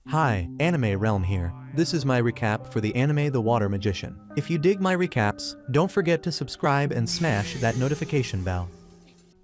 Hi, Anime Realm here. This is my recap for the anime The Water Magician. If you dig my recaps, don't forget to subscribe and smash that notification bell.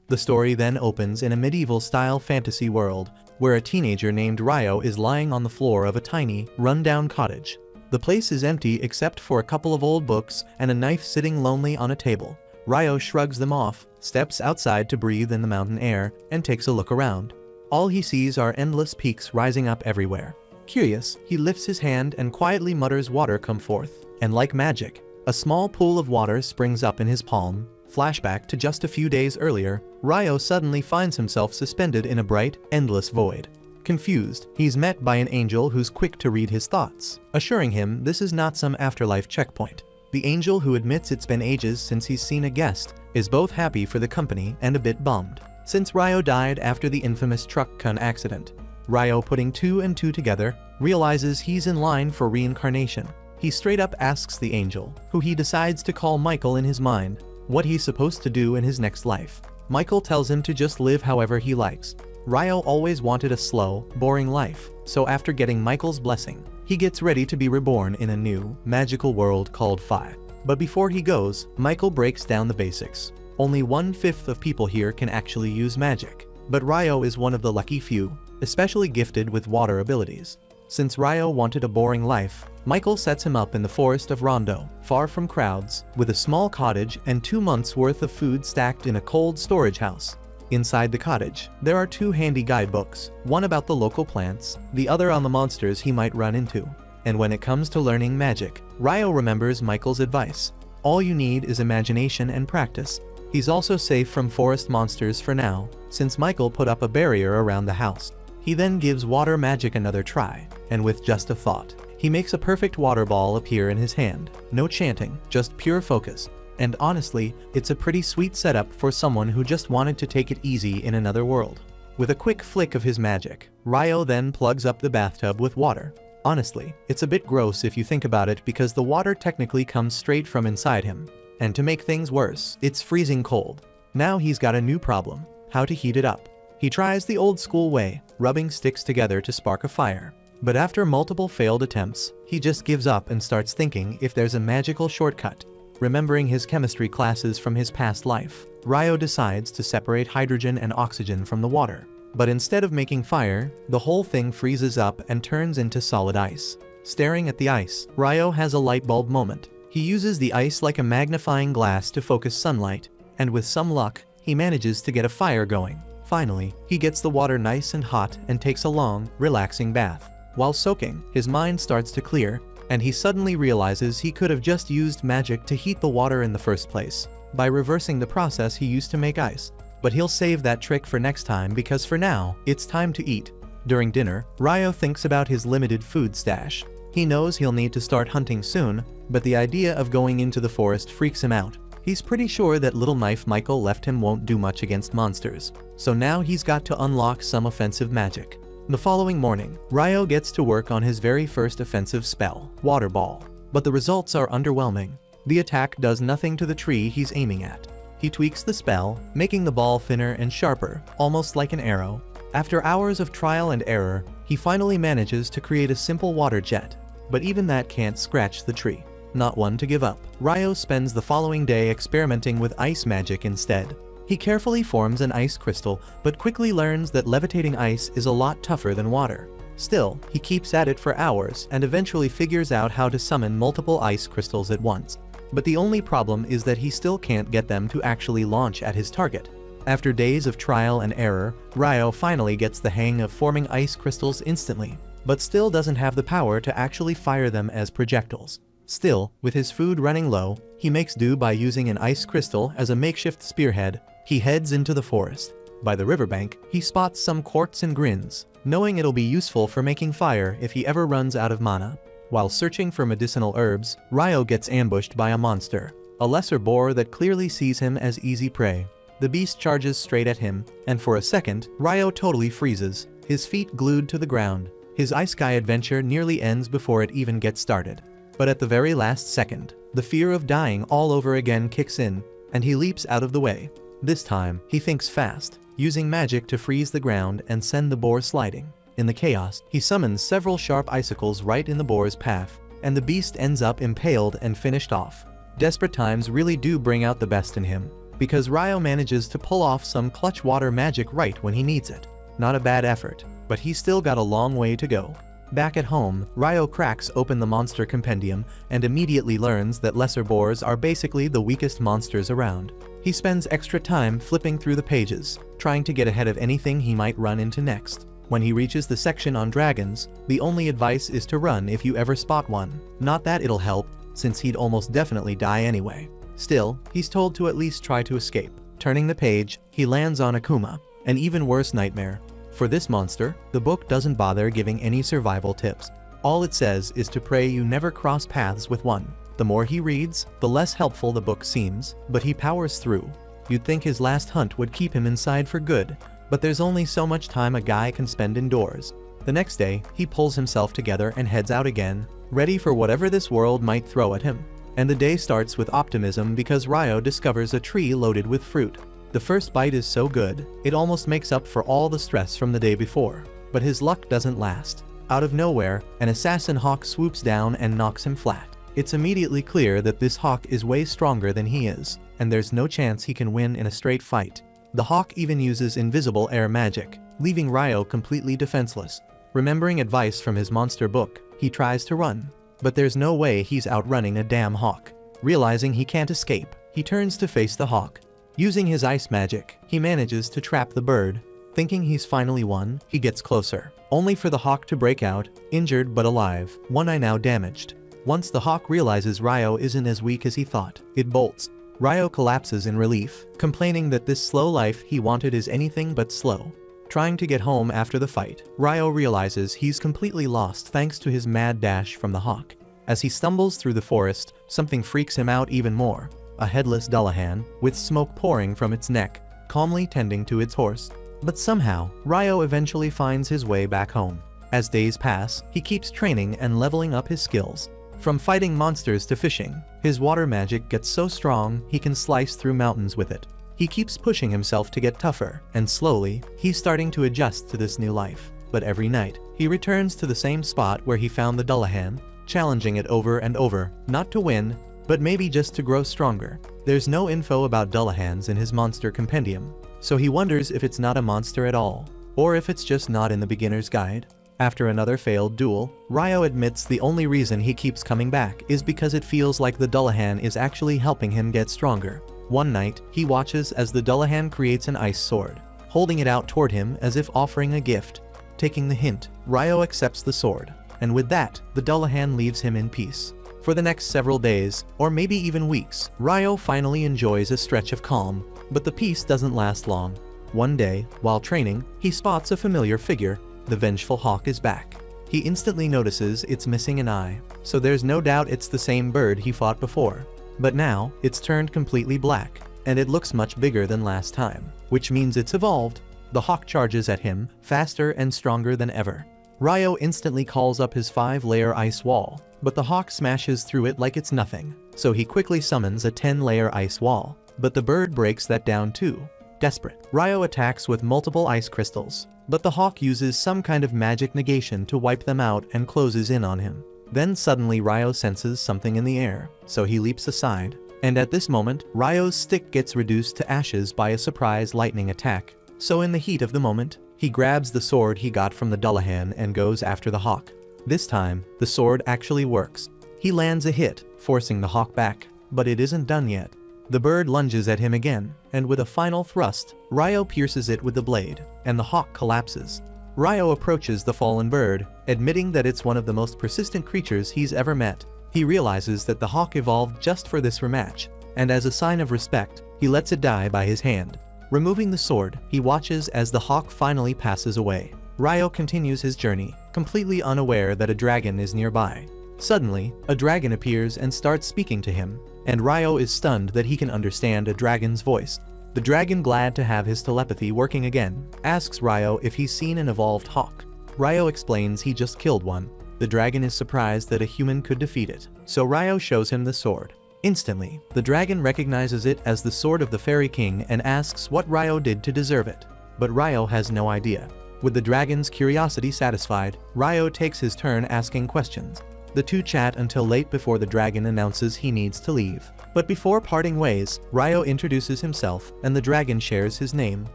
The story then opens in a medieval-style fantasy world, where a teenager named Ryo is lying on the floor of a tiny, run-down cottage. The place is empty except for a couple of old books and a knife sitting lonely on a table. Ryo shrugs them off, steps outside to breathe in the mountain air, and takes a look around. All he sees are endless peaks rising up everywhere. Curious, he lifts his hand and quietly mutters, "Water, come forth." And like magic, a small pool of water springs up in his palm. Flashback to just a few days earlier, Ryo suddenly finds himself suspended in a bright, endless void. Confused, he's met by an angel who's quick to read his thoughts, assuring him this is not some afterlife checkpoint. The angel, who admits it's been ages since he's seen a guest, is both happy for the company and a bit bummed, since Ryo died after the infamous truck accident. Ryo, putting two and two together, realizes he's in line for reincarnation. He straight up asks the angel, who he decides to call Michael in his mind, what he's supposed to do in his next life. Michael tells him to just live however he likes. Ryo always wanted a slow, boring life, so after getting Michael's blessing, he gets ready to be reborn in a new, magical world called Phi. But before he goes, Michael breaks down the basics. Only 1/5 of people here can actually use magic, but Ryo is one of the lucky few, especially gifted with water abilities. Since Ryo wanted a boring life, Michael sets him up in the forest of Rondo, far from crowds, with a small cottage and 2 months' worth of food stacked in a cold storage house. Inside the cottage, there are 2 handy guidebooks, one about the local plants, the other on the monsters he might run into. And when it comes to learning magic, Ryo remembers Michael's advice. All you need is imagination and practice. He's also safe from forest monsters for now, since Michael put up a barrier around the house. He then gives water magic another try, and with just a thought, he makes a perfect water ball appear in his hand. No chanting, just pure focus. And honestly, it's a pretty sweet setup for someone who just wanted to take it easy in another world. With a quick flick of his magic, Ryo then plugs up the bathtub with water. Honestly, it's a bit gross if you think about it, because the water technically comes straight from inside him. And to make things worse, it's freezing cold. Now he's got a new problem: how to heat it up. He tries the old school way, rubbing sticks together to spark a fire. But after multiple failed attempts, he just gives up and starts thinking if there's a magical shortcut. Remembering his chemistry classes from his past life, Ryo decides to separate hydrogen and oxygen from the water. But instead of making fire, the whole thing freezes up and turns into solid ice. Staring at the ice, Ryo has a light bulb moment. He uses the ice like a magnifying glass to focus sunlight, and with some luck, he manages to get a fire going. Finally, he gets the water nice and hot and takes a long, relaxing bath. While soaking, his mind starts to clear, and he suddenly realizes he could have just used magic to heat the water in the first place, by reversing the process he used to make ice. But he'll save that trick for next time, because for now, it's time to eat. During dinner, Ryo thinks about his limited food stash. He knows he'll need to start hunting soon, but the idea of going into the forest freaks him out. He's pretty sure that little knife Michael left him won't do much against monsters, so now he's got to unlock some offensive magic. The following morning, Ryo gets to work on his very first offensive spell, Water Ball. But the results are underwhelming. The attack does nothing to the tree he's aiming at. He tweaks the spell, making the ball thinner and sharper, almost like an arrow. After hours of trial and error, he finally manages to create a simple water jet. But even that can't scratch the tree. Not one to give up, Ryo spends the following day experimenting with ice magic instead. He carefully forms an ice crystal, but quickly learns that levitating ice is a lot tougher than water. Still, he keeps at it for hours and eventually figures out how to summon multiple ice crystals at once. But the only problem is that he still can't get them to actually launch at his target. After days of trial and error, Ryo finally gets the hang of forming ice crystals instantly, but still doesn't have the power to actually fire them as projectiles. Still, with his food running low, he makes do by using an ice crystal as a makeshift spearhead. He heads into the forest. By the riverbank, he spots some quartz and grins, knowing it'll be useful for making fire if he ever runs out of mana. While searching for medicinal herbs, Ryo gets ambushed by a monster, a lesser boar that clearly sees him as easy prey. The beast charges straight at him, and for a second, Ryo totally freezes, his feet glued to the ground. His Ice Sky adventure nearly ends before it even gets started. But at the very last second, the fear of dying all over again kicks in, and he leaps out of the way. This time, he thinks fast, using magic to freeze the ground and send the boar sliding. In the chaos, he summons several sharp icicles right in the boar's path, and the beast ends up impaled and finished off. Desperate times really do bring out the best in him, because Ryo manages to pull off some clutch water magic right when he needs it. Not a bad effort, but he's still got a long way to go. Back at home, Ryo cracks open the monster compendium and immediately learns that lesser boars are basically the weakest monsters around. He spends extra time flipping through the pages, trying to get ahead of anything he might run into next. When he reaches the section on dragons, the only advice is to run if you ever spot one. Not that it'll help, since he'd almost definitely die anyway. Still, he's told to at least try to escape. Turning the page, he lands on Akuma, an even worse nightmare. For this monster, the book doesn't bother giving any survival tips. All it says is to pray you never cross paths with one. The more he reads, the less helpful the book seems, but he powers through. You'd think his last hunt would keep him inside for good, but there's only so much time a guy can spend indoors. The next day, he pulls himself together and heads out again, ready for whatever this world might throw at him. And the day starts with optimism because Ryo discovers a tree loaded with fruit. The first bite is so good, it almost makes up for all the stress from the day before. But his luck doesn't last. Out of nowhere, an assassin hawk swoops down and knocks him flat. It's immediately clear that this hawk is way stronger than he is, and there's no chance he can win in a straight fight. The hawk even uses invisible air magic, leaving Ryo completely defenseless. Remembering advice from his monster book, he tries to run. But there's no way he's outrunning a damn hawk. Realizing he can't escape, he turns to face the hawk. Using his ice magic, he manages to trap the bird. Thinking he's finally won, he gets closer, only for the hawk to break out, injured but alive, one eye now damaged. Once the hawk realizes Ryo isn't as weak as he thought, it bolts. Ryo collapses in relief, complaining that this slow life he wanted is anything but slow. Trying to get home after the fight, Ryo realizes he's completely lost thanks to his mad dash from the hawk. As he stumbles through the forest, something freaks him out even more. A headless Dullahan, with smoke pouring from its neck, calmly tending to its horse. But somehow, Ryo eventually finds his way back home. As days pass, he keeps training and leveling up his skills. From fighting monsters to fishing, his water magic gets so strong he can slice through mountains with it. He keeps pushing himself to get tougher, and slowly, he's starting to adjust to this new life. But every night, he returns to the same spot where he found the Dullahan, challenging it over and over, not to win, but maybe just to grow stronger. There's no info about Dullahans in his monster compendium, so he wonders if it's not a monster at all, or if it's just not in the beginner's guide. After another failed duel, Ryo admits the only reason he keeps coming back is because it feels like the Dullahan is actually helping him get stronger. One night, he watches as the Dullahan creates an ice sword, holding it out toward him as if offering a gift. Taking the hint, Ryo accepts the sword, and with that, the Dullahan leaves him in peace. For the next several days, or maybe even weeks, Ryo finally enjoys a stretch of calm, but the peace doesn't last long. One day, while training, he spots a familiar figure. The vengeful hawk is back. He instantly notices it's missing an eye, so there's no doubt it's the same bird he fought before. But now, it's turned completely black, and it looks much bigger than last time, which means it's evolved. The hawk charges at him, faster and stronger than ever. Ryo instantly calls up his 5-layer ice wall, but the hawk smashes through it like it's nothing, so he quickly summons a 10-layer ice wall, but the bird breaks that down too. Desperate, Ryo attacks with multiple ice crystals, but the hawk uses some kind of magic negation to wipe them out and closes in on him. Then suddenly Ryo senses something in the air, so he leaps aside, and at this moment, Ryo's stick gets reduced to ashes by a surprise lightning attack. So in the heat of the moment, he grabs the sword he got from the Dullahan and goes after the hawk. This time, the sword actually works. He lands a hit, forcing the hawk back, but it isn't done yet. The bird lunges at him again, and with a final thrust, Ryo pierces it with the blade, and the hawk collapses. Ryo approaches the fallen bird, admitting that it's one of the most persistent creatures he's ever met. He realizes that the hawk evolved just for this rematch, and as a sign of respect, he lets it die by his hand. Removing the sword, he watches as the hawk finally passes away. Ryo continues his journey, completely unaware that a dragon is nearby. Suddenly, a dragon appears and starts speaking to him, and Ryo is stunned that he can understand a dragon's voice. The dragon, glad to have his telepathy working again, asks Ryo if he's seen an evolved hawk. Ryo explains he just killed one. The dragon is surprised that a human could defeat it, so Ryo shows him the sword. Instantly, the dragon recognizes it as the sword of the Fairy King and asks what Ryo did to deserve it. But Ryo has no idea. With the dragon's curiosity satisfied, Ryo takes his turn asking questions. The two chat until late before the dragon announces he needs to leave. But before parting ways, Ryo introduces himself, and the dragon shares his name,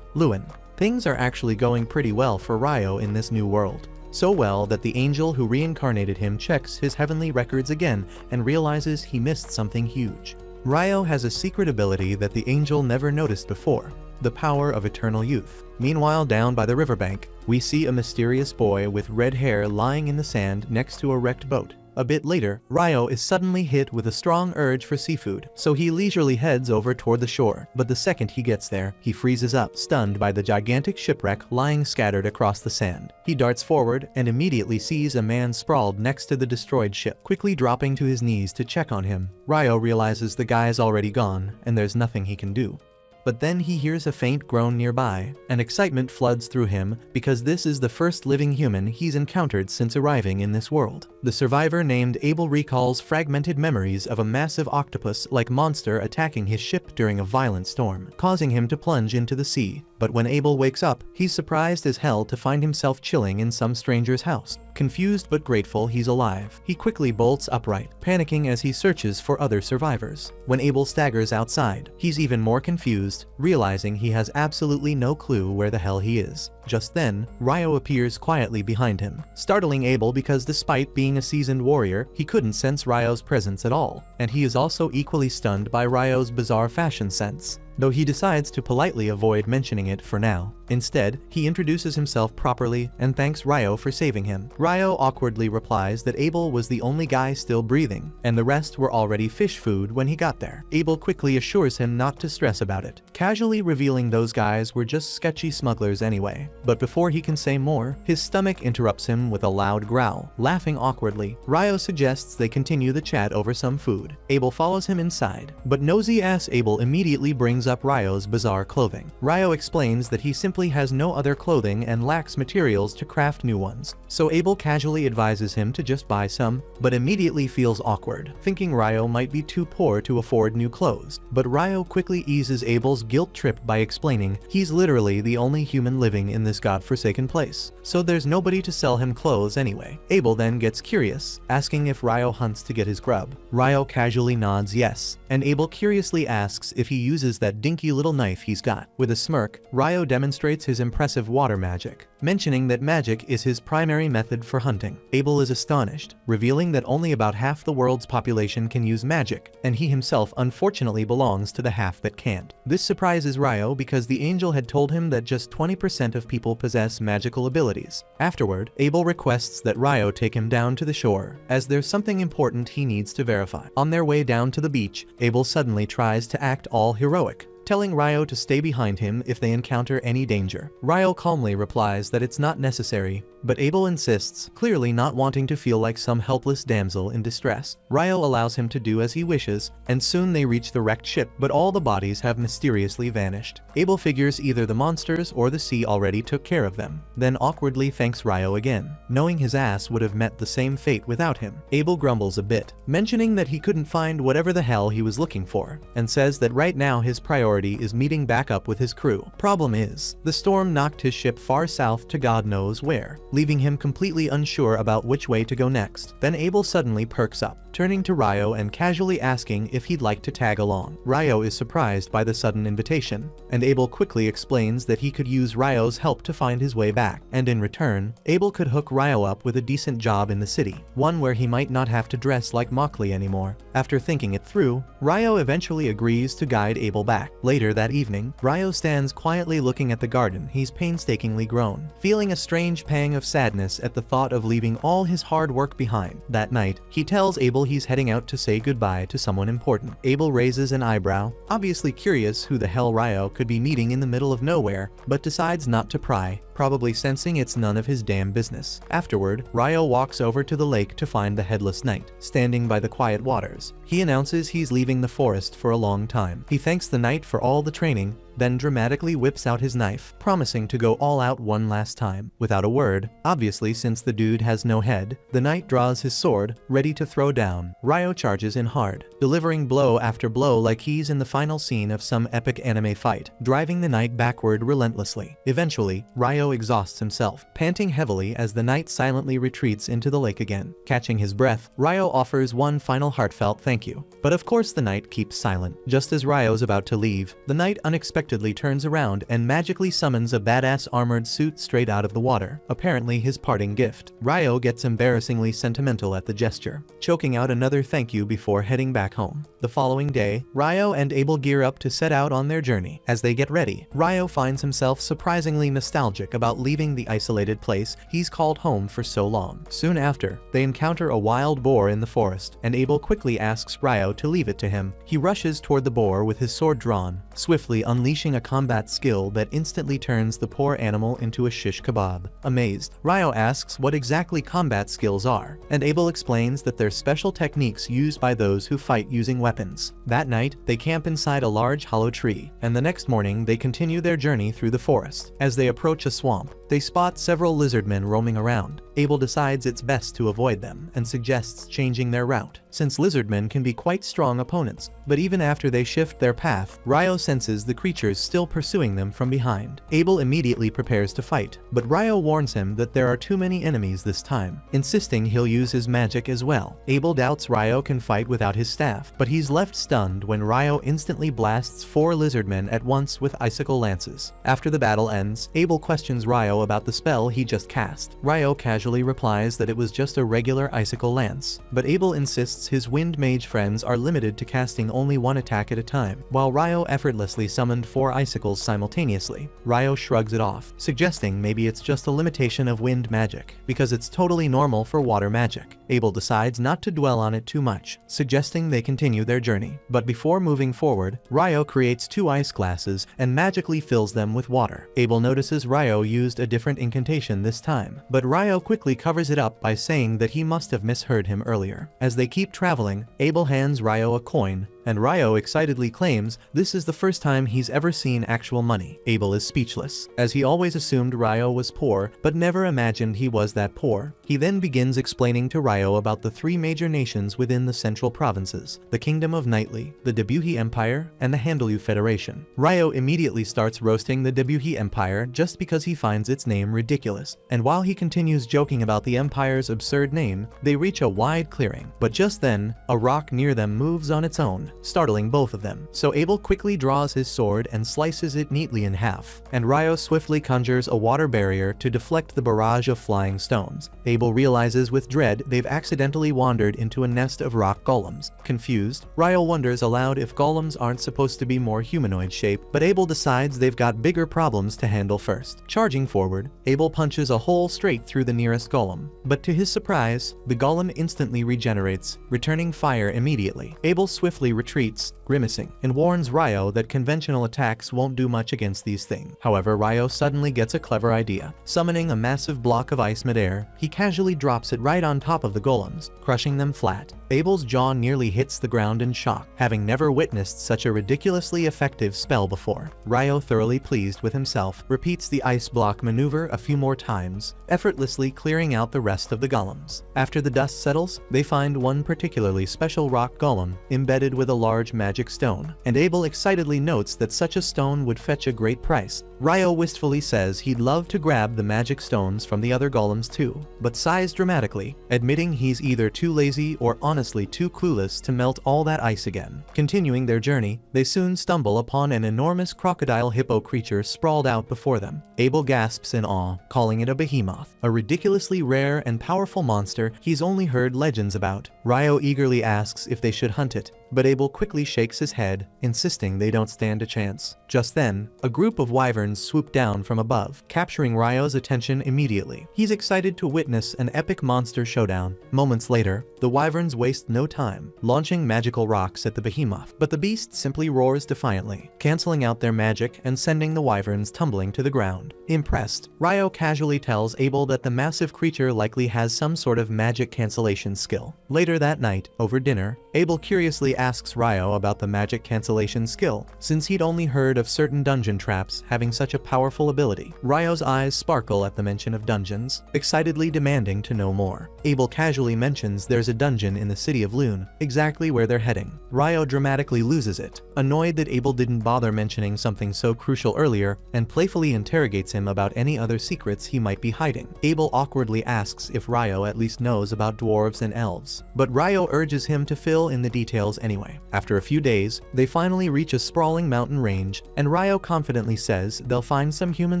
Luen. Things are actually going pretty well for Ryo in this new world. So well that the angel who reincarnated him checks his heavenly records again and realizes he missed something huge. Ryo has a secret ability that the angel never noticed before, the power of eternal youth. Meanwhile, down by the riverbank, we see a mysterious boy with red hair lying in the sand next to a wrecked boat. A bit later, Ryo is suddenly hit with a strong urge for seafood, so he leisurely heads over toward the shore. But the second he gets there, he freezes up, stunned by the gigantic shipwreck lying scattered across the sand. He darts forward and immediately sees a man sprawled next to the destroyed ship. Quickly dropping to his knees to check on him, Ryo realizes the guy's already gone and there's nothing he can do. But then he hears a faint groan nearby, and excitement floods through him because this is the first living human he's encountered since arriving in this world. The survivor named Abel recalls fragmented memories of a massive octopus-like monster attacking his ship during a violent storm, causing him to plunge into the sea. But when Abel wakes up, he's surprised as hell to find himself chilling in some stranger's house. Confused but grateful he's alive, he quickly bolts upright, panicking as he searches for other survivors. When Abel staggers outside, he's even more confused, realizing he has absolutely no clue where the hell he is. Just then, Ryo appears quietly behind him, startling Abel because despite being a seasoned warrior, he couldn't sense Ryo's presence at all, and he is also equally stunned by Ryo's bizarre fashion sense, though he decides to politely avoid mentioning it for now. Instead, he introduces himself properly and thanks Ryo for saving him. Ryo awkwardly replies that Abel was the only guy still breathing, and the rest were already fish food when he got there. Abel quickly assures him not to stress about it, casually revealing those guys were just sketchy smugglers anyway. But before he can say more, his stomach interrupts him with a loud growl. Laughing awkwardly, Ryo suggests they continue the chat over some food. Abel follows him inside, but nosy-ass Abel immediately brings up Ryo's bizarre clothing. Ryo explains that he simply has no other clothing and lacks materials to craft new ones, so Abel casually advises him to just buy some, but immediately feels awkward, thinking Ryo might be too poor to afford new clothes. But Ryo quickly eases Abel's guilt trip by explaining he's literally the only human living in this godforsaken place, so there's nobody to sell him clothes anyway. Abel then gets curious, asking if Ryo hunts to get his grub. Ryo casually nods yes, and Abel curiously asks if he uses that dinky little knife he's got. With a smirk, Ryo demonstrates his impressive water magic, mentioning that magic is his primary method for hunting. Abel is astonished, revealing that only about half the world's population can use magic, and he himself unfortunately belongs to the half that can't. This surprises Ryo because the angel had told him that just 20% of people possess magical abilities. Afterward, Abel requests that Ryo take him down to the shore, as there's something important he needs to verify. On their way down to the beach, Abel suddenly tries to act all heroic, telling Ryo to stay behind him if they encounter any danger. Ryo calmly replies that it's not necessary, but Abel insists, clearly not wanting to feel like some helpless damsel in distress. Ryo allows him to do as he wishes, and soon they reach the wrecked ship, but all the bodies have mysteriously vanished. Abel figures either the monsters or the sea already took care of them, then awkwardly thanks Ryo again, knowing his ass would have met the same fate without him. Abel grumbles a bit, mentioning that he couldn't find whatever the hell he was looking for, and says that right now his priority is meeting back up with his crew. Problem is, the storm knocked his ship far south to God knows where, leaving him completely unsure about which way to go next. Then Abel suddenly perks up, turning to Ryo and casually asking if he'd like to tag along. Ryo is surprised by the sudden invitation, and Abel quickly explains that he could use Ryo's help to find his way back, and in return, Abel could hook Ryo up with a decent job in the city, one where he might not have to dress like Mockley anymore. After thinking it through, Ryo eventually agrees to guide Abel back. Later that evening, Ryo stands quietly looking at the garden he's painstakingly grown, feeling a strange pang of sadness at the thought of leaving all his hard work behind. That night, he tells Abel he's heading out to say goodbye to someone important. Abel raises an eyebrow, obviously curious who the hell Ryo could be meeting in the middle of nowhere, but decides not to pry, probably sensing it's none of his damn business. Afterward, Ryo walks over to the lake to find the headless knight, standing by the quiet waters. He announces he's leaving the forest for a long time. He thanks the knight for all the training, then dramatically whips out his knife, promising to go all out one last time. Without a word, obviously since the dude has no head, the knight draws his sword, ready to throw down. Ryo charges in hard, delivering blow after blow like he's in the final scene of some epic anime fight, driving the knight backward relentlessly. Eventually, Ryo exhausts himself, panting heavily as the knight silently retreats into the lake again. Catching his breath, Ryo offers one final heartfelt thank you. But of course the knight keeps silent. Just as Ryo's about to leave, the knight unexpectedly turns around and magically summons a badass armored suit straight out of the water, apparently his parting gift. Ryo gets embarrassingly sentimental at the gesture, choking out another thank you before heading back home. The following day, Ryo and Abel gear up to set out on their journey. As they get ready, Ryo finds himself surprisingly nostalgic about leaving the isolated place he's called home for so long. Soon after, they encounter a wild boar in the forest, and Abel quickly asks Ryo to leave it to him. He rushes toward the boar with his sword drawn, swiftly unleashing a combat skill that instantly turns the poor animal into a shish kebab. Amazed, Ryo asks what exactly combat skills are, and Abel explains that they're special techniques used by those who fight using weapons. That night, they camp inside a large hollow tree, and the next morning they continue their journey through the forest. As they approach a swamp, they spot several lizardmen roaming around. Abel decides it's best to avoid them and suggests changing their route, since lizardmen can be quite strong opponents. But even after they shift their path, Ryo senses the creatures still pursuing them from behind. Abel immediately prepares to fight, but Ryo warns him that there are too many enemies this time, insisting he'll use his magic as well. Abel doubts Ryo can fight without his staff, but he's left stunned when Ryo instantly blasts 4 lizardmen at once with icicle lances. After the battle ends, Abel questions Ryo about the spell he just cast. Ryo casually replies that it was just a regular icicle lance, but Abel insists his wind mage friends are limited to casting only one attack at a time, while Ryo effortlessly summoned 4 icicles simultaneously. Ryo shrugs it off, suggesting maybe it's just a limitation of wind magic, because it's totally normal for water magic. Abel decides not to dwell on it too much, suggesting they continue their journey. But before moving forward, Ryo creates 2 ice glasses and magically fills them with water. Abel notices Ryo used a different incantation this time, but Ryo quickly covers it up by saying that he must have misheard him earlier. As they keep traveling, Abel hands Ryo a coin, and Ryo excitedly claims this is the first time he's ever seen actual money. Abel is speechless, as he always assumed Ryo was poor, but never imagined he was that poor. He then begins explaining to Ryo about the 3 major nations within the central provinces: the Kingdom of Knightly, the Debuhi Empire, and the Handelu Federation. Ryo immediately starts roasting the Debuhi Empire just because he finds its name ridiculous, and while he continues joking about the empire's absurd name, they reach a wide clearing. But just then, a rock near them moves on its own, startling both of them. So Abel quickly draws his sword and slices it neatly in half, and Ryo swiftly conjures a water barrier to deflect the barrage of flying stones. Abel realizes with dread they've accidentally wandered into a nest of rock golems. Confused, Ryo wonders aloud if golems aren't supposed to be more humanoid shaped, but Abel decides they've got bigger problems to handle first. Charging forward, Abel punches a hole straight through the nearest golem, but to his surprise, the golem instantly regenerates, returning fire immediately. Abel swiftly retreats, grimacing, and warns Ryo that conventional attacks won't do much against these things. However, Ryo suddenly gets a clever idea. Summoning a massive block of ice midair, he casually drops it right on top of the golems, crushing them flat. Abel's jaw nearly hits the ground in shock, having never witnessed such a ridiculously effective spell before. Ryo, thoroughly pleased with himself, repeats the ice block maneuver a few more times, effortlessly clearing out the rest of the golems. After the dust settles, they find one particularly special rock golem embedded with a large magic stone, and Abel excitedly notes that such a stone would fetch a great price. Ryo wistfully says he'd love to grab the magic stones from the other golems too, but sighs dramatically, admitting he's either too lazy or honestly too clueless to melt all that ice again. Continuing their journey, they soon stumble upon an enormous crocodile hippo creature sprawled out before them. Abel gasps in awe, calling it a behemoth, a ridiculously rare and powerful monster he's only heard legends about. Ryo eagerly asks if they should hunt it, but Abel quickly shakes his head, insisting they don't stand a chance. Just then, a group of wyverns wyverns swoop down from above, capturing Ryo's attention immediately. He's excited to witness an epic monster showdown. Moments later, the wyverns waste no time, launching magical rocks at the behemoth, but the beast simply roars defiantly, canceling out their magic and sending the wyverns tumbling to the ground. Impressed, Ryo casually tells Abel that the massive creature likely has some sort of magic cancellation skill. Later that night, over dinner, Abel curiously asks Ryo about the magic cancellation skill, since he'd only heard of certain dungeon traps having such a powerful ability. Ryo's eyes sparkle at the mention of dungeons, excitedly demanding to know more. Abel casually mentions there's a dungeon in the city of Luen, exactly where they're heading. Ryo dramatically loses it, annoyed that Abel didn't bother mentioning something so crucial earlier, and playfully interrogates him about any other secrets he might be hiding. Abel awkwardly asks if Ryo at least knows about dwarves and elves, but Ryo urges him to fill in the details anyway. After a few days, they finally reach a sprawling mountain range, and Ryo confidently says they'll find some human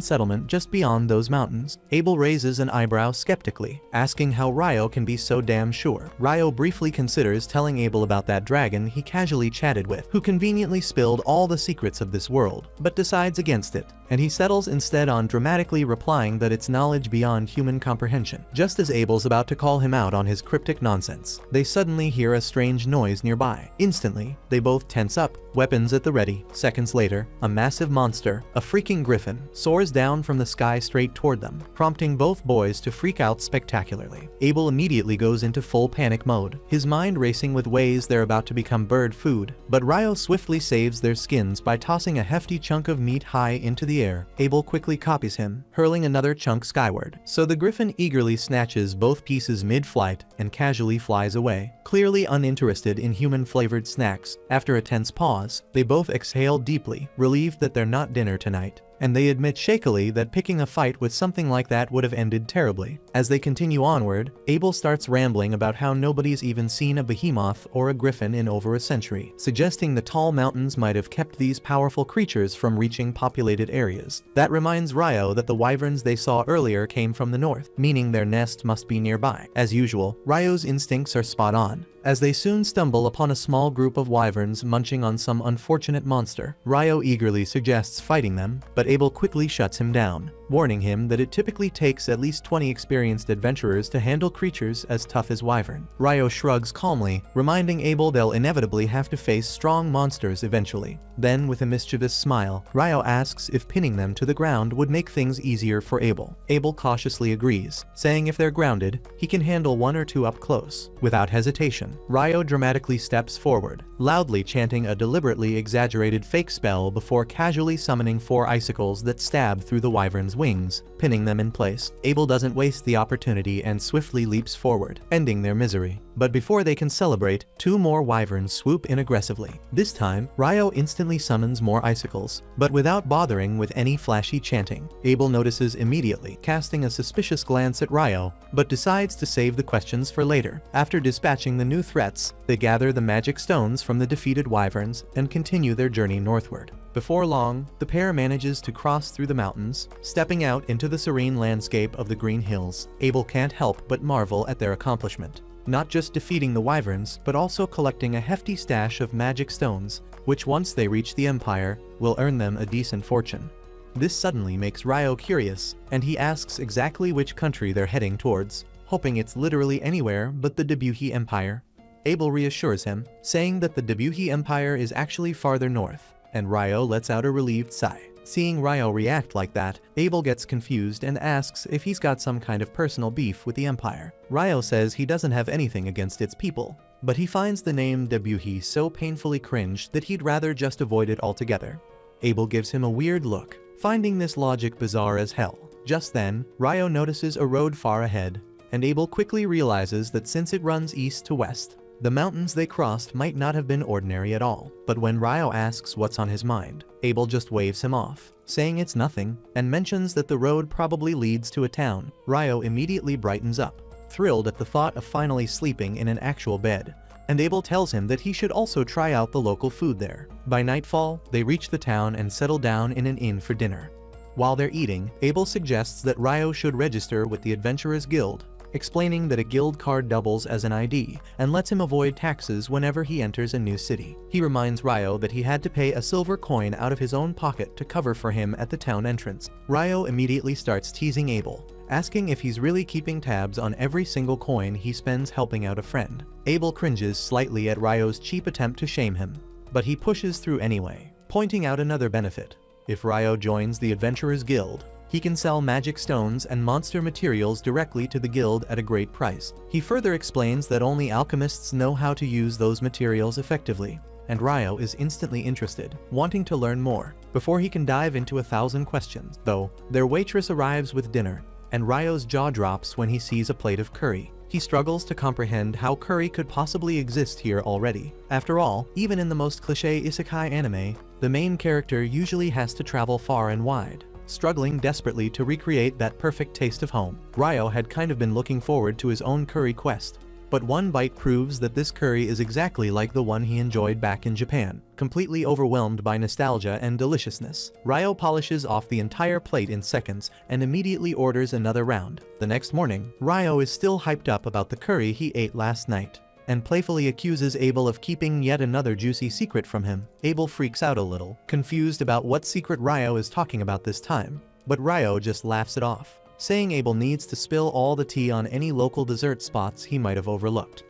settlement just beyond those mountains. Abel raises an eyebrow skeptically, asking how Ryo can be so damn sure. Ryo briefly considers telling Abel about that dragon he casually chatted with, who conveniently spilled all the secrets of this world, but decides against it, and he settles instead on dramatically replying that it's knowledge beyond human comprehension. Just as Abel's about to call him out on his cryptic nonsense, they suddenly hear a strange noise nearby. Instantly, they both tense up, weapons at the ready. Seconds later, a massive monster, a freaking griffin, soars down from the sky straight toward them, prompting both boys to freak out spectacularly. Abel immediately goes into full panic mode, his mind racing with ways they're about to become bird food, but Ryo swiftly saves their skins by tossing a hefty chunk of meat high into the air. Abel quickly copies him, hurling another chunk skyward, so the griffin eagerly snatches both pieces mid-flight and casually flies away, clearly uninterested in human-flavored snacks. After a tense pause, they both exhale deeply, relieved that they're not dinner tonight, and they admit shakily that picking a fight with something like that would have ended terribly. As they continue onward, Abel starts rambling about how nobody's even seen a behemoth or a griffin in over a century, suggesting the tall mountains might have kept these powerful creatures from reaching populated areas. That reminds Ryo that the wyverns they saw earlier came from the north, meaning their nest must be nearby. As usual, Ryo's instincts are spot on, as they soon stumble upon a small group of wyverns munching on some unfortunate monster. Ryo eagerly suggests fighting them, but Abel quickly shuts him down, warning him that it typically takes at least 20 experienced adventurers to handle creatures as tough as wyvern. Ryo shrugs calmly, reminding Abel they'll inevitably have to face strong monsters eventually. Then, with a mischievous smile, Ryo asks if pinning them to the ground would make things easier for Abel. Abel cautiously agrees, saying if they're grounded, he can handle one or two up close. Without hesitation, Ryo dramatically steps forward, loudly chanting a deliberately exaggerated fake spell before casually summoning 4 icicles that stab through the wyvern's wings, pinning them in place. Abel doesn't waste the opportunity and swiftly leaps forward, ending their misery. But before they can celebrate, 2 more wyverns swoop in aggressively. This time, Ryo instantly summons more icicles, but without bothering with any flashy chanting. Abel notices immediately, casting a suspicious glance at Ryo, but decides to save the questions for later. After dispatching the new threats, they gather the magic stones from the defeated wyverns and continue their journey northward. Before long, the pair manages to cross through the mountains, stepping out into the serene landscape of the green hills. Abel can't help but marvel at their accomplishment. Not just defeating the wyverns, but also collecting a hefty stash of magic stones, which once they reach the Empire, will earn them a decent fortune. This suddenly makes Ryo curious, and he asks exactly which country they're heading towards, hoping it's literally anywhere but the Duel Empire. Abel reassures him, saying that the Duel Empire is actually farther north, and Ryo lets out a relieved sigh. Seeing Ryo react like that, Abel gets confused and asks if he's got some kind of personal beef with the Empire. Ryo says he doesn't have anything against its people, but he finds the name Duel so painfully cringe that he'd rather just avoid it altogether. Abel gives him a weird look, finding this logic bizarre as hell. Just then, Ryo notices a road far ahead, and Abel quickly realizes that since it runs east to west, the mountains they crossed might not have been ordinary at all. But when Ryo asks what's on his mind, Abel just waves him off, saying it's nothing, and mentions that the road probably leads to a town. Ryo immediately brightens up, thrilled at the thought of finally sleeping in an actual bed, and Abel tells him that he should also try out the local food there. By nightfall, they reach the town and settle down in an inn for dinner. While they're eating, Abel suggests that Ryo should register with the Adventurers Guild, explaining that a guild card doubles as an ID and lets him avoid taxes whenever he enters a new city. He reminds Ryo that he had to pay a silver coin out of his own pocket to cover for him at the town entrance. Ryo immediately starts teasing Abel, asking if he's really keeping tabs on every single coin he spends helping out a friend. Abel cringes slightly at Ryo's cheap attempt to shame him, but he pushes through anyway, pointing out another benefit. If Ryo joins the Adventurers Guild, he can sell magic stones and monster materials directly to the guild at a great price. He further explains that only alchemists know how to use those materials effectively, and Ryo is instantly interested, wanting to learn more, before he can dive into 1,000 questions. Though, their waitress arrives with dinner, and Ryo's jaw drops when he sees a plate of curry. He struggles to comprehend how curry could possibly exist here already. After all, even in the most cliché isekai anime, the main character usually has to travel far and wide, struggling desperately to recreate that perfect taste of home. Ryo had kind of been looking forward to his own curry quest, but one bite proves that this curry is exactly like the one he enjoyed back in Japan. Completely overwhelmed by nostalgia and deliciousness, Ryo polishes off the entire plate in seconds and immediately orders another round. The next morning, Ryo is still hyped up about the curry he ate last night, and playfully accuses Abel of keeping yet another juicy secret from him. Abel freaks out a little, confused about what secret Ryo is talking about this time, but Ryo just laughs it off, saying Abel needs to spill all the tea on any local dessert spots he might have overlooked.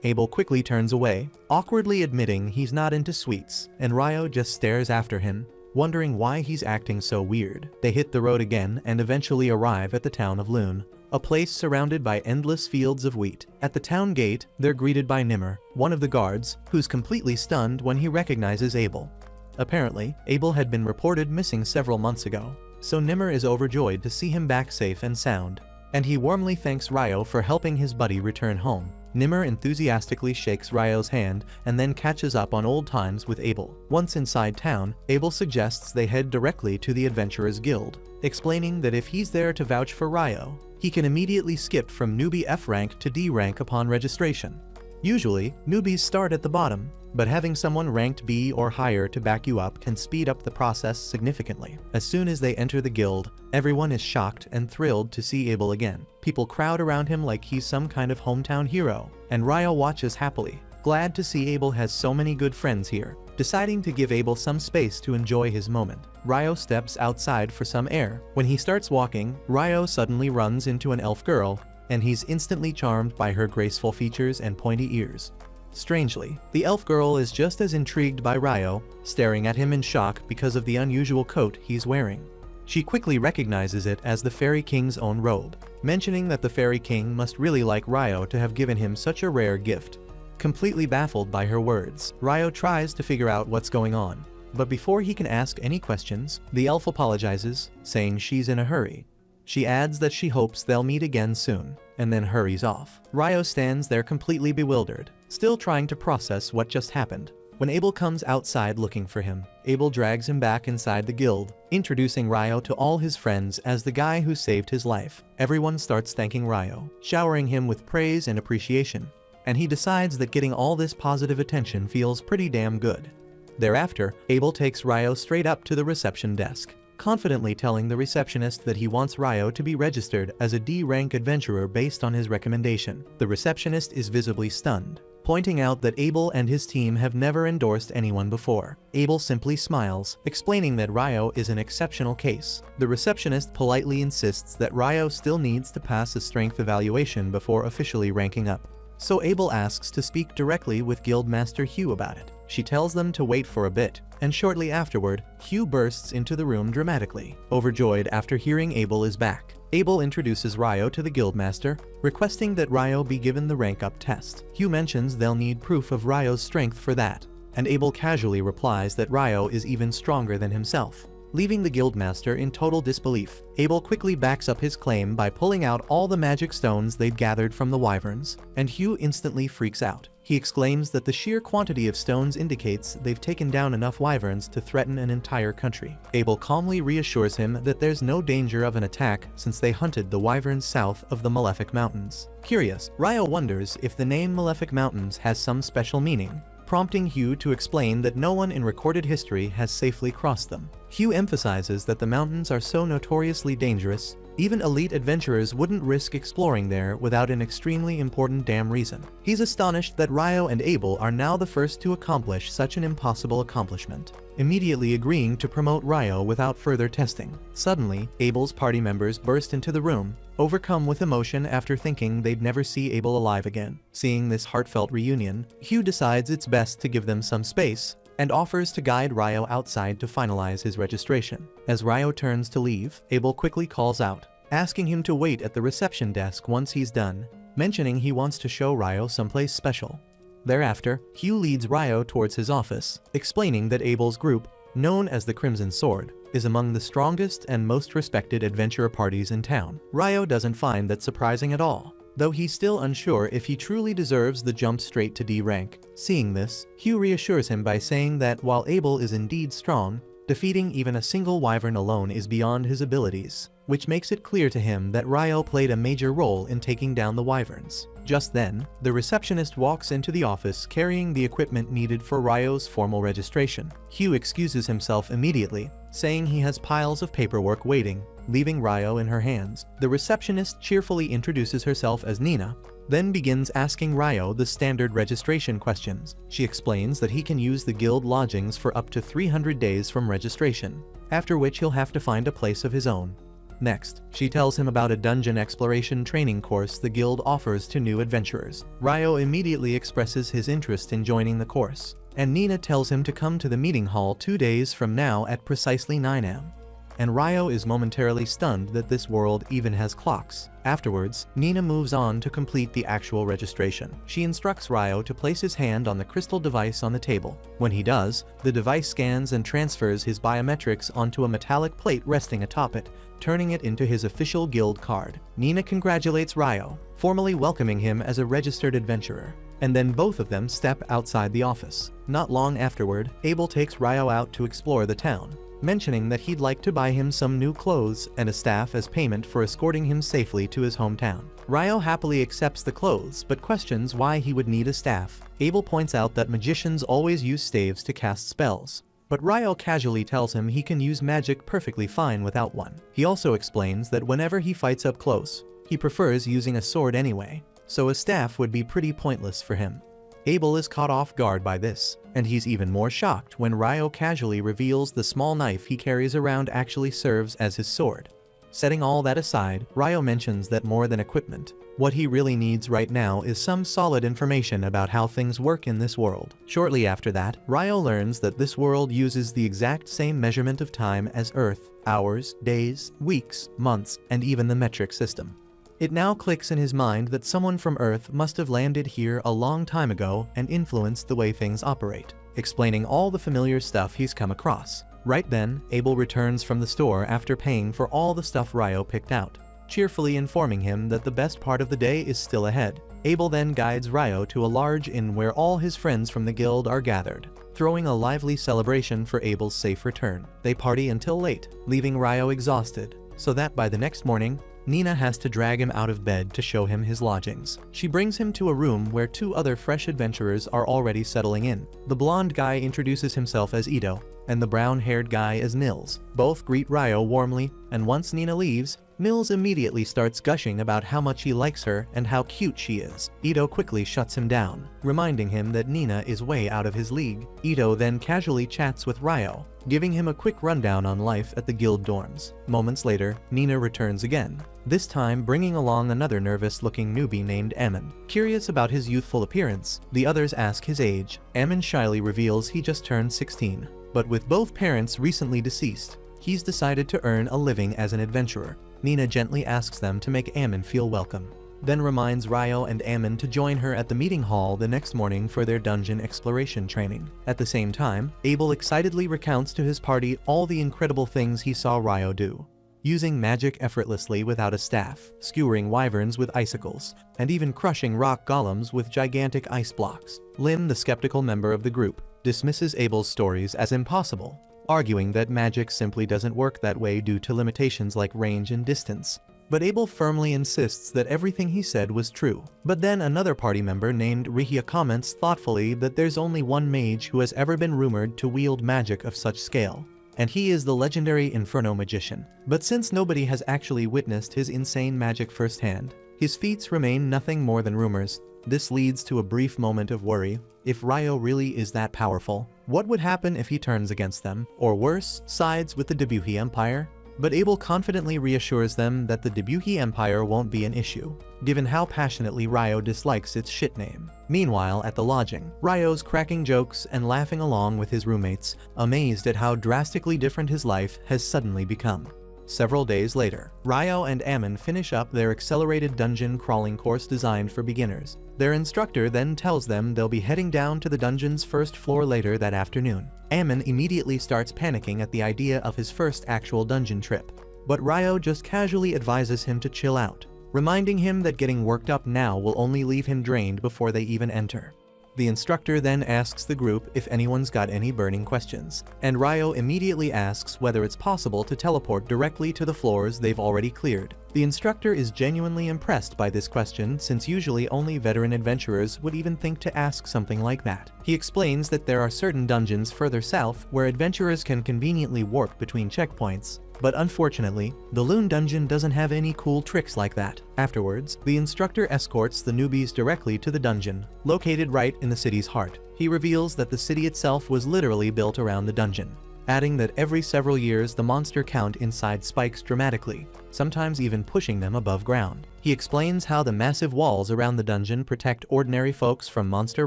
Abel quickly turns away, awkwardly admitting he's not into sweets, and Ryo just stares after him, wondering why he's acting so weird. They hit the road again and eventually arrive at the town of Luen, a place surrounded by endless fields of wheat. At the town gate, they're greeted by Nimmer, one of the guards, who's completely stunned when he recognizes Abel. Apparently, Abel had been reported missing several months ago, so Nimmer is overjoyed to see him back safe and sound, and he warmly thanks Ryo for helping his buddy return home. Nimmer enthusiastically shakes Ryo's hand and then catches up on old times with Abel. Once inside town, Abel suggests they head directly to the Adventurers Guild, explaining that if he's there to vouch for Ryo, he can immediately skip from newbie F rank to D rank upon registration. Usually, newbies start at the bottom, but having someone ranked B or higher to back you up can speed up the process significantly. As soon as they enter the guild, everyone is shocked and thrilled to see Abel again. People crowd around him like he's some kind of hometown hero, and Ryo watches happily, glad to see Abel has so many good friends here. Deciding to give Abel some space to enjoy his moment, Ryo steps outside for some air. When he starts walking, Ryo suddenly runs into an elf girl, and he's instantly charmed by her graceful features and pointy ears. Strangely, the elf girl is just as intrigued by Ryo, staring at him in shock because of the unusual coat he's wearing. She quickly recognizes it as the Fairy King's own robe, mentioning that the Fairy King must really like Ryo to have given him such a rare gift. Completely baffled by her words, Ryo tries to figure out what's going on, but before he can ask any questions, the elf apologizes, saying she's in a hurry. She adds that she hopes they'll meet again soon, and then hurries off. Ryo stands there completely bewildered, still trying to process what just happened. When Abel comes outside looking for him, Abel drags him back inside the guild, introducing Ryo to all his friends as the guy who saved his life. Everyone starts thanking Ryo, showering him with praise and appreciation, and he decides that getting all this positive attention feels pretty damn good. Thereafter, Abel takes Ryo straight up to the reception desk, confidently telling the receptionist that he wants Ryo to be registered as a D-rank adventurer based on his recommendation. The receptionist is visibly stunned, pointing out that Abel and his team have never endorsed anyone before. Abel simply smiles, explaining that Ryo is an exceptional case. The receptionist politely insists that Ryo still needs to pass a strength evaluation before officially ranking up, so Abel asks to speak directly with Guildmaster Hugh about it. She tells them to wait for a bit, and shortly afterward, Hugh bursts into the room dramatically, overjoyed after hearing Abel is back. Abel introduces Ryo to the Guildmaster, requesting that Ryo be given the rank-up test. Hugh mentions they'll need proof of Ryo's strength for that, and Abel casually replies that Ryo is even stronger than himself. Leaving the Guildmaster in total disbelief, Abel quickly backs up his claim by pulling out all the magic stones they'd gathered from the wyverns, and Hugh instantly freaks out. He exclaims that the sheer quantity of stones indicates they've taken down enough wyverns to threaten an entire country. Abel calmly reassures him that there's no danger of an attack since they hunted the wyverns south of the Malefic Mountains. Curious, Ryo wonders if the name Malefic Mountains has some special meaning, prompting Hugh to explain that no one in recorded history has safely crossed them. Hugh emphasizes that the mountains are so notoriously dangerous Even elite adventurers wouldn't risk exploring there without an extremely important damn reason. He's astonished that Ryo and Abel are now the first to accomplish such an impossible accomplishment, immediately agreeing to promote Ryo without further testing. Suddenly, Abel's party members burst into the room, overcome with emotion after thinking they'd never see Abel alive again. Seeing this heartfelt reunion, Hugh decides it's best to give them some space, and offers to guide Ryo outside to finalize his registration. As Ryo turns to leave, Abel quickly calls out, asking him to wait at the reception desk once he's done, mentioning he wants to show Ryo someplace special. Thereafter, Hugh leads Ryo towards his office, explaining that Abel's group, known as the Crimson Sword, is among the strongest and most respected adventurer parties in town. Ryo doesn't find that surprising at all, though he's still unsure if he truly deserves the jump straight to D rank. Seeing this, Hugh reassures him by saying that while Abel is indeed strong, defeating even a single wyvern alone is beyond his abilities, which makes it clear to him that Ryo played a major role in taking down the wyverns. Just then, the receptionist walks into the office carrying the equipment needed for Ryo's formal registration. Hugh excuses himself immediately, saying he has piles of paperwork waiting, leaving Ryo in her hands. The receptionist cheerfully introduces herself as Nina, then begins asking Ryo the standard registration questions. She explains that he can use the guild lodgings for up to 300 days from registration, after which he'll have to find a place of his own. Next, she tells him about a dungeon exploration training course the guild offers to new adventurers. Ryo immediately expresses his interest in joining the course, and Nina tells him to come to the meeting hall 2 days from now at precisely 9 am. And Ryo is momentarily stunned that this world even has clocks. Afterwards, Nina moves on to complete the actual registration. She instructs Ryo to place his hand on the crystal device on the table. When he does, the device scans and transfers his biometrics onto a metallic plate resting atop it, turning it into his official guild card. Nina congratulates Ryo, formally welcoming him as a registered adventurer, and then both of them step outside the office. Not long afterward, Abel takes Ryo out to explore the town, mentioning that he'd like to buy him some new clothes and a staff as payment for escorting him safely to his hometown. Ryo happily accepts the clothes but questions why he would need a staff. Abel points out that magicians always use staves to cast spells, but Ryo casually tells him he can use magic perfectly fine without one. He also explains that whenever he fights up close, he prefers using a sword anyway, so a staff would be pretty pointless for him. Abel is caught off guard by this, and he's even more shocked when Ryo casually reveals the small knife he carries around actually serves as his sword. Setting all that aside, Ryo mentions that more than equipment, what he really needs right now is some solid information about how things work in this world. Shortly after that, Ryo learns that this world uses the exact same measurement of time as Earth: hours, days, weeks, months, and even the metric system. It now clicks in his mind that someone from Earth must have landed here a long time ago and influenced the way things operate, explaining all the familiar stuff he's come across. Right then, Abel returns from the store after paying for all the stuff Ryo picked out, cheerfully informing him that the best part of the day is still ahead. Abel then guides Ryo to a large inn where all his friends from the guild are gathered, throwing a lively celebration for Abel's safe return. They party until late, leaving Ryo exhausted, so that by the next morning, Nina has to drag him out of bed to show him his lodgings. She brings him to a room where 2 other fresh adventurers are already settling in. The blonde guy introduces himself as Ito, and the brown-haired guy as Nils. Both greet Ryo warmly, and once Nina leaves, Nils immediately starts gushing about how much he likes her and how cute she is. Ito quickly shuts him down, reminding him that Nina is way out of his league. Ito then casually chats with Ryo, giving him a quick rundown on life at the guild dorms. Moments later, Nina returns again, this time bringing along another nervous-looking newbie named Ammon. Curious about his youthful appearance, the others ask his age. Ammon shyly reveals he just turned 16, but with both parents recently deceased, he's decided to earn a living as an adventurer. Nina gently asks them to make Ammon feel welcome, then reminds Ryo and Ammon to join her at the meeting hall the next morning for their dungeon exploration training. At the same time, Abel excitedly recounts to his party all the incredible things he saw Ryo do, using magic effortlessly without a staff, skewering wyverns with icicles, and even crushing rock golems with gigantic ice blocks. Luen, the skeptical member of the group, dismisses Abel's stories as impossible, arguing that magic simply doesn't work that way due to limitations like range and distance. But Abel firmly insists that everything he said was true. But then another party member named Rihia comments thoughtfully that there's only one mage who has ever been rumored to wield magic of such scale, and he is the legendary Inferno magician. But since nobody has actually witnessed his insane magic firsthand, his feats remain nothing more than rumors. This leads to a brief moment of worry. If Ryo really is that powerful, what would happen if he turns against them, or worse, sides with the Dubuhi Empire? But Abel confidently reassures them that the Dubuhi Empire won't be an issue, given how passionately Ryo dislikes its shit name. Meanwhile, at the lodging, Ryo's cracking jokes and laughing along with his roommates, amazed at how drastically different his life has suddenly become. Several days later, Ryo and Ammon finish up their accelerated dungeon crawling course designed for beginners. Their instructor then tells them they'll be heading down to the dungeon's first floor later that afternoon. Ammon immediately starts panicking at the idea of his first actual dungeon trip, but Ryo just casually advises him to chill out, reminding him that getting worked up now will only leave him drained before they even enter. The instructor then asks the group if anyone's got any burning questions, and Ryo immediately asks whether it's possible to teleport directly to the floors they've already cleared. The instructor is genuinely impressed by this question, since usually only veteran adventurers would even think to ask something like that. He explains that there are certain dungeons further south where adventurers can conveniently warp between checkpoints, but unfortunately, the Luen dungeon doesn't have any cool tricks like that. Afterwards, the instructor escorts the newbies directly to the dungeon, located right in the city's heart. He reveals that the city itself was literally built around the dungeon, adding that every several years the monster count inside spikes dramatically, sometimes even pushing them above ground. He explains how the massive walls around the dungeon protect ordinary folks from monster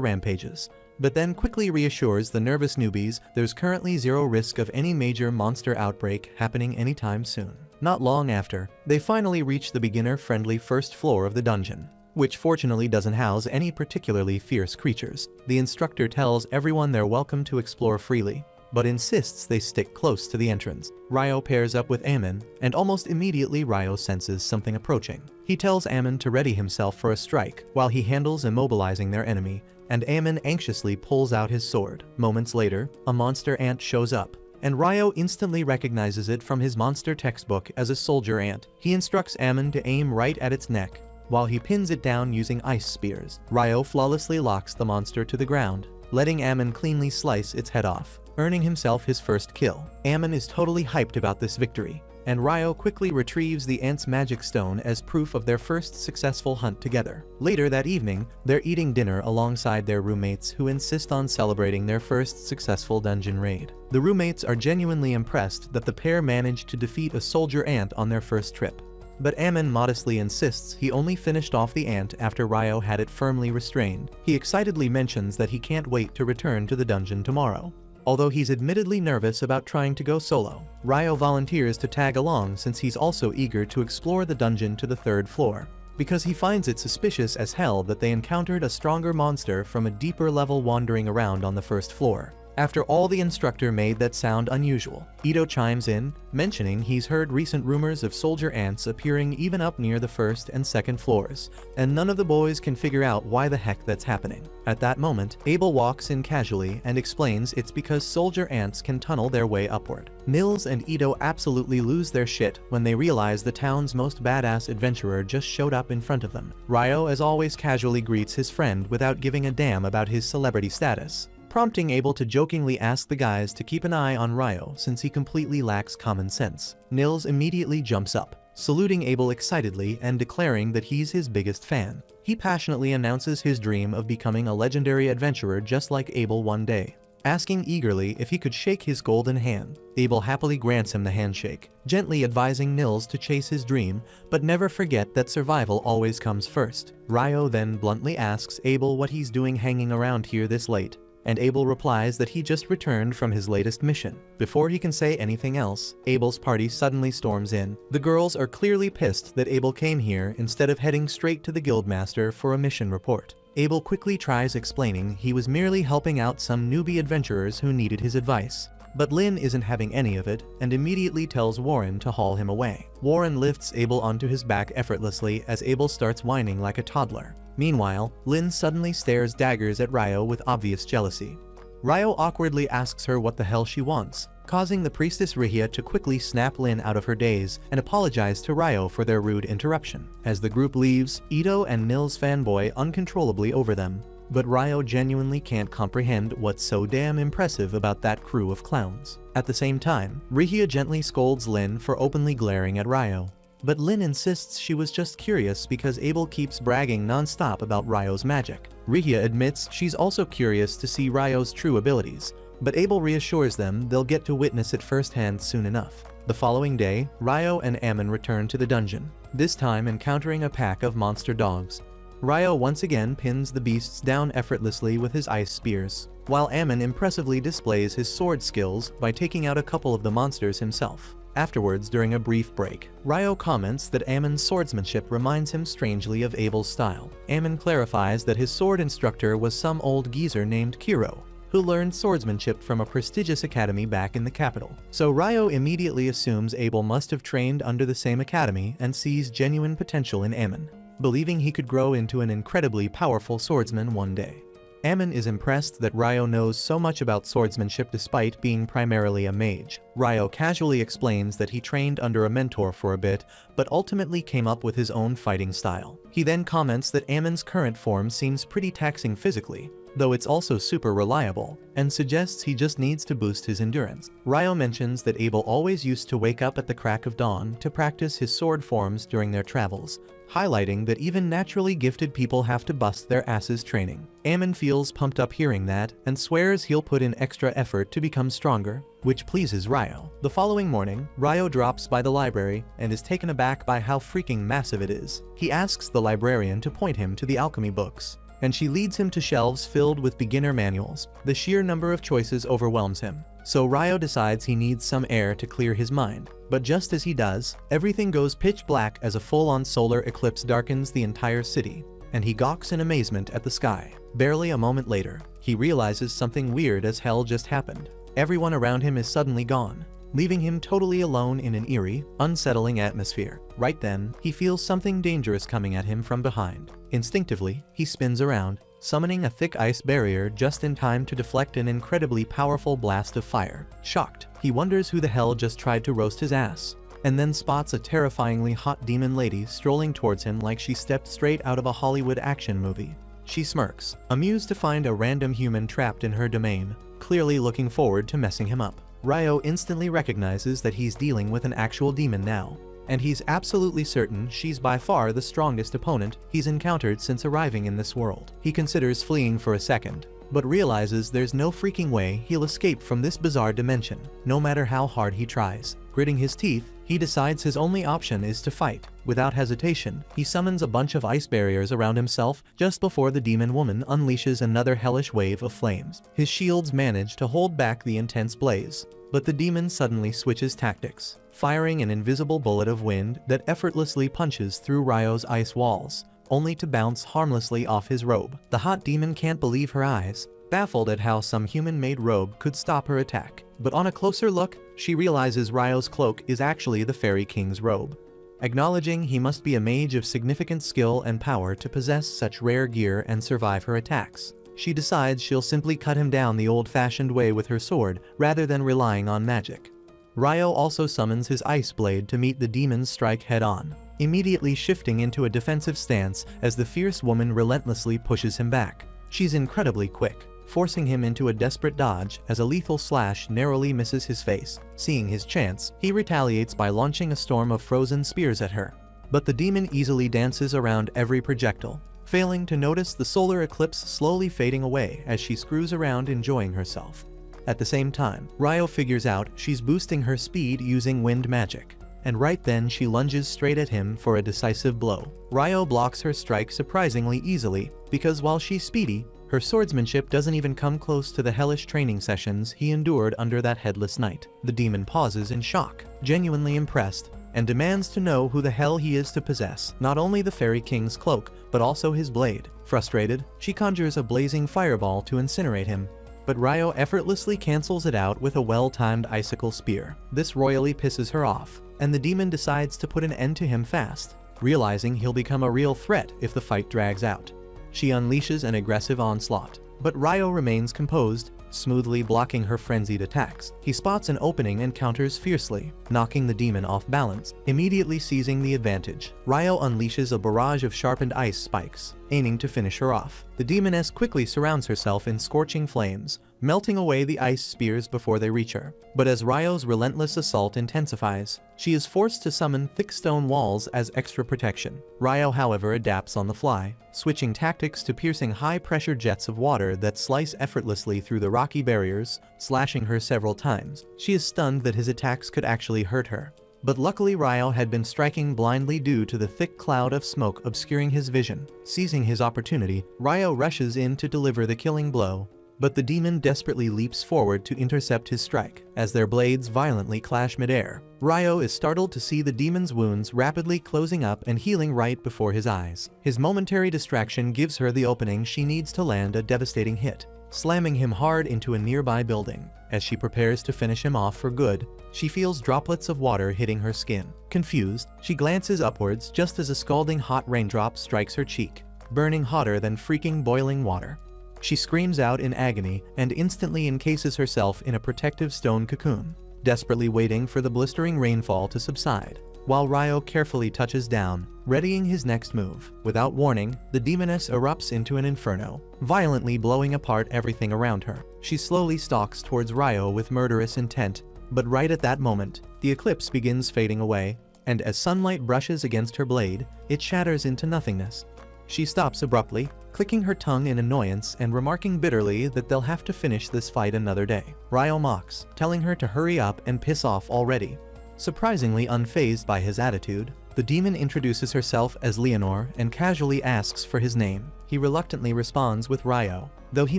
rampages, but then quickly reassures the nervous newbies there's currently zero risk of any major monster outbreak happening anytime soon. Not long after, they finally reach the beginner-friendly first floor of the dungeon, which fortunately doesn't house any particularly fierce creatures. The instructor tells everyone they're welcome to explore freely, but insists they stick close to the entrance. Ryo pairs up with Ammon, and almost immediately Ryo senses something approaching. He tells Ammon to ready himself for a strike, while he handles immobilizing their enemy, and Ammon anxiously pulls out his sword. Moments later, a monster ant shows up, and Ryo instantly recognizes it from his monster textbook as a soldier ant. He instructs Ammon to aim right at its neck, while he pins it down using ice spears. Ryo flawlessly locks the monster to the ground, letting Ammon cleanly slice its head off, earning himself his first kill. Ammon is totally hyped about this victory, and Ryo quickly retrieves the ant's magic stone as proof of their first successful hunt together. Later that evening, they're eating dinner alongside their roommates who insist on celebrating their first successful dungeon raid. The roommates are genuinely impressed that the pair managed to defeat a soldier ant on their first trip, but Ammon modestly insists he only finished off the ant after Ryo had it firmly restrained. He excitedly mentions that he can't wait to return to the dungeon tomorrow. Although he's admittedly nervous about trying to go solo, Ryo volunteers to tag along since he's also eager to explore the dungeon to the third floor, because he finds it suspicious as hell that they encountered a stronger monster from a deeper level wandering around on the first floor. After all, the instructor made that sound unusual. Ito chimes in, mentioning he's heard recent rumors of soldier ants appearing even up near the first and second floors, and none of the boys can figure out why the heck that's happening. At that moment, Abel walks in casually and explains it's because soldier ants can tunnel their way upward. Nils and Ito absolutely lose their shit when they realize the town's most badass adventurer just showed up in front of them. Ryo, as always, casually greets his friend without giving a damn about his celebrity status, prompting Abel to jokingly ask the guys to keep an eye on Ryo since he completely lacks common sense. Nils immediately jumps up, saluting Abel excitedly and declaring that he's his biggest fan. He passionately announces his dream of becoming a legendary adventurer just like Abel one day, asking eagerly if he could shake his golden hand. Abel happily grants him the handshake, gently advising Nils to chase his dream, but never forget that survival always comes first. Ryo then bluntly asks Abel what he's doing hanging around here this late, and Abel replies that he just returned from his latest mission. Before he can say anything else, Abel's party suddenly storms in. The girls are clearly pissed that Abel came here instead of heading straight to the guildmaster for a mission report. Abel quickly tries explaining he was merely helping out some newbie adventurers who needed his advice. But Lynn isn't having any of it and immediately tells Warren to haul him away. Warren lifts Abel onto his back effortlessly as Abel starts whining like a toddler. Meanwhile, Lynn suddenly stares daggers at Ryo with obvious jealousy. Ryo awkwardly asks her what the hell she wants, causing the priestess Rihia to quickly snap Lynn out of her daze and apologize to Ryo for their rude interruption. As the group leaves, Ito and Nils fanboy uncontrollably over them, but Ryo genuinely can't comprehend what's so damn impressive about that crew of clowns. At the same time, Rihia gently scolds Lin for openly glaring at Ryo. But Lin insists she was just curious because Abel keeps bragging non-stop about Ryo's magic. Rihia admits she's also curious to see Ryo's true abilities, but Abel reassures them they'll get to witness it firsthand soon enough. The following day, Ryo and Ammon return to the dungeon, this time encountering a pack of monster dogs. Ryo once again pins the beasts down effortlessly with his ice spears, while Ammon impressively displays his sword skills by taking out a couple of the monsters himself. Afterwards, during a brief break, Ryo comments that Ammon's swordsmanship reminds him strangely of Abel's style. Ammon clarifies that his sword instructor was some old geezer named Kiro, who learned swordsmanship from a prestigious academy back in the capital. So Ryo immediately assumes Abel must have trained under the same academy and sees genuine potential in Ammon, believing he could grow into an incredibly powerful swordsman one day. Ammon is impressed that Ryo knows so much about swordsmanship despite being primarily a mage. Ryo casually explains that he trained under a mentor for a bit, but ultimately came up with his own fighting style. He then comments that Ammon's current form seems pretty taxing physically, though it's also super reliable, and suggests he just needs to boost his endurance. Ryo mentions that Abel always used to wake up at the crack of dawn to practice his sword forms during their travels, highlighting that even naturally gifted people have to bust their asses training. Ammon feels pumped up hearing that, and swears he'll put in extra effort to become stronger, which pleases Ryo. The following morning, Ryo drops by the library and is taken aback by how freaking massive it is. He asks the librarian to point him to the alchemy books, and she leads him to shelves filled with beginner manuals. The sheer number of choices overwhelms him, so Ryo decides he needs some air to clear his mind. But just as he does, everything goes pitch black as a full-on solar eclipse darkens the entire city, and he gawks in amazement at the sky. Barely a moment later, he realizes something weird as hell just happened. Everyone around him is suddenly gone, leaving him totally alone in an eerie, unsettling atmosphere. Right then, he feels something dangerous coming at him from behind. Instinctively, he spins around, summoning a thick ice barrier just in time to deflect an incredibly powerful blast of fire. Shocked, he wonders who the hell just tried to roast his ass, and then spots a terrifyingly hot demon lady strolling towards him like she stepped straight out of a Hollywood action movie. She smirks, amused to find a random human trapped in her domain, clearly looking forward to messing him up. Ryo instantly recognizes that he's dealing with an actual demon now, and he's absolutely certain she's by far the strongest opponent he's encountered since arriving in this world. He considers fleeing for a second, but realizes there's no freaking way he'll escape from this bizarre dimension, no matter how hard he tries. Gritting his teeth, he decides his only option is to fight. Without hesitation, he summons a bunch of ice barriers around himself just before the demon woman unleashes another hellish wave of flames. His shields manage to hold back the intense blaze, but the demon suddenly switches tactics, firing an invisible bullet of wind that effortlessly punches through Ryo's ice walls, only to bounce harmlessly off his robe. The hot demon can't believe her eyes, baffled at how some human-made robe could stop her attack. But on a closer look, she realizes Ryo's cloak is actually the Fairy King's robe. Acknowledging he must be a mage of significant skill and power to possess such rare gear and survive her attacks, she decides she'll simply cut him down the old-fashioned way with her sword rather than relying on magic. Ryo also summons his ice blade to meet the demon's strike head-on, immediately shifting into a defensive stance as the fierce woman relentlessly pushes him back. She's incredibly quick, forcing him into a desperate dodge as a lethal slash narrowly misses his face. Seeing his chance, he retaliates by launching a storm of frozen spears at her. But the demon easily dances around every projectile, failing to notice the solar eclipse slowly fading away as she screws around enjoying herself. At the same time, Ryo figures out she's boosting her speed using wind magic, and right then she lunges straight at him for a decisive blow. Ryo blocks her strike surprisingly easily, because while she's speedy, her swordsmanship doesn't even come close to the hellish training sessions he endured under that headless knight. The demon pauses in shock, genuinely impressed, and demands to know who the hell he is to possess not only the Fairy King's cloak, but also his blade. Frustrated, she conjures a blazing fireball to incinerate him, but Ryo effortlessly cancels it out with a well-timed icicle spear. This royally pisses her off, and the demon decides to put an end to him fast, realizing he'll become a real threat if the fight drags out. She unleashes an aggressive onslaught, but Ryo remains composed, smoothly blocking her frenzied attacks. He spots an opening and counters fiercely, knocking the demon off balance, immediately seizing the advantage. Ryo unleashes a barrage of sharpened ice spikes, aiming to finish her off. The demoness quickly surrounds herself in scorching flames, melting away the ice spears before they reach her. But as Ryo's relentless assault intensifies, she is forced to summon thick stone walls as extra protection. Ryo, however, adapts on the fly, switching tactics to piercing high-pressure jets of water that slice effortlessly through the rocky barriers, slashing her several times. She is stunned that his attacks could actually hurt her. But luckily Ryo had been striking blindly due to the thick cloud of smoke obscuring his vision. Seizing his opportunity, Ryo rushes in to deliver the killing blow, but the demon desperately leaps forward to intercept his strike. As their blades violently clash midair, Ryo is startled to see the demon's wounds rapidly closing up and healing right before his eyes. His momentary distraction gives her the opening she needs to land a devastating hit, slamming him hard into a nearby building. As she prepares to finish him off for good, she feels droplets of water hitting her skin. Confused, she glances upwards just as a scalding hot raindrop strikes her cheek, burning hotter than freaking boiling water. She screams out in agony and instantly encases herself in a protective stone cocoon, desperately waiting for the blistering rainfall to subside, while Ryo carefully touches down, readying his next move. Without warning, the demoness erupts into an inferno, violently blowing apart everything around her. She slowly stalks towards Ryo with murderous intent, but right at that moment, the eclipse begins fading away, and as sunlight brushes against her blade, it shatters into nothingness. She stops abruptly, clicking her tongue in annoyance and remarking bitterly that they'll have to finish this fight another day. Ryo mocks, telling her to hurry up and piss off already. Surprisingly unfazed by his attitude, the demon introduces herself as Leonor and casually asks for his name. He reluctantly responds with Ryo, though he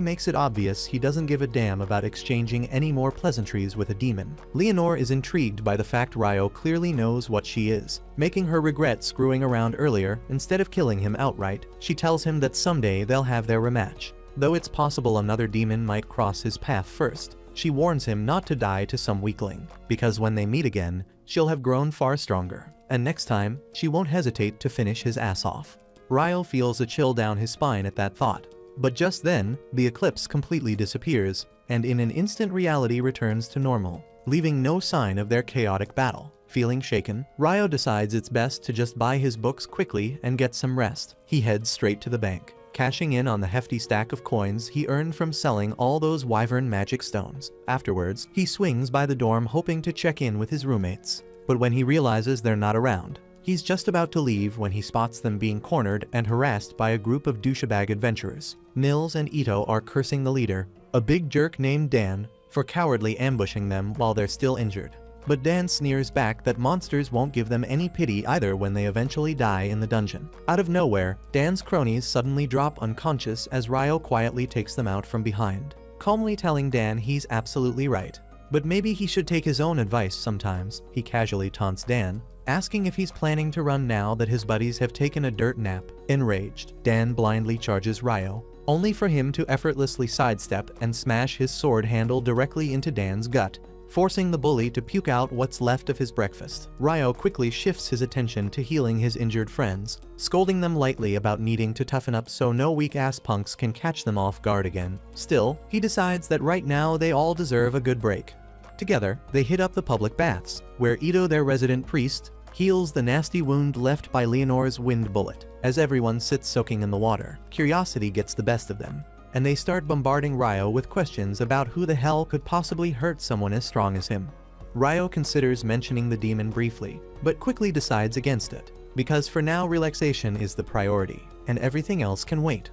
makes it obvious he doesn't give a damn about exchanging any more pleasantries with a demon. Leonor is intrigued by the fact Ryo clearly knows what she is, making her regret screwing around earlier. Instead of killing him outright, she tells him that someday they'll have their rematch, though it's possible another demon might cross his path first. She warns him not to die to some weakling, because when they meet again, she'll have grown far stronger, and next time, she won't hesitate to finish his ass off. Ryo feels a chill down his spine at that thought, but just then, the eclipse completely disappears, and in an instant reality returns to normal, leaving no sign of their chaotic battle. Feeling shaken, Ryo decides it's best to just buy his books quickly and get some rest. He heads straight to the bank, cashing in on the hefty stack of coins he earned from selling all those wyvern magic stones. Afterwards, he swings by the dorm hoping to check in with his roommates, but when he realizes they're not around, he's just about to leave when he spots them being cornered and harassed by a group of douchebag adventurers. Nils and Ito are cursing the leader, a big jerk named Dan, for cowardly ambushing them while they're still injured. But Dan sneers back that monsters won't give them any pity either when they eventually die in the dungeon. Out of nowhere, Dan's cronies suddenly drop unconscious as Ryo quietly takes them out from behind, calmly telling Dan he's absolutely right, but maybe he should take his own advice sometimes. He casually taunts Dan, asking if he's planning to run now that his buddies have taken a dirt nap. Enraged, Dan blindly charges Ryo, only for him to effortlessly sidestep and smash his sword handle directly into Dan's gut, forcing the bully to puke out what's left of his breakfast. Ryo quickly shifts his attention to healing his injured friends, scolding them lightly about needing to toughen up so no weak-ass punks can catch them off guard again. Still, he decides that right now they all deserve a good break. Together, they hit up the public baths, where Ito, their resident priest, heals the nasty wound left by Leonor's wind bullet. As everyone sits soaking in the water, curiosity gets the best of them, and they start bombarding Ryo with questions about who the hell could possibly hurt someone as strong as him. Ryo considers mentioning the demon briefly, but quickly decides against it, because for now relaxation is the priority, and everything else can wait.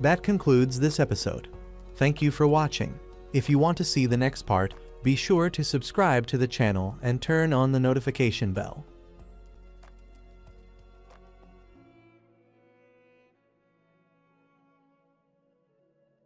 That concludes this episode. Thank you for watching. If you want to see the next part, be sure to subscribe to the channel and turn on the notification bell.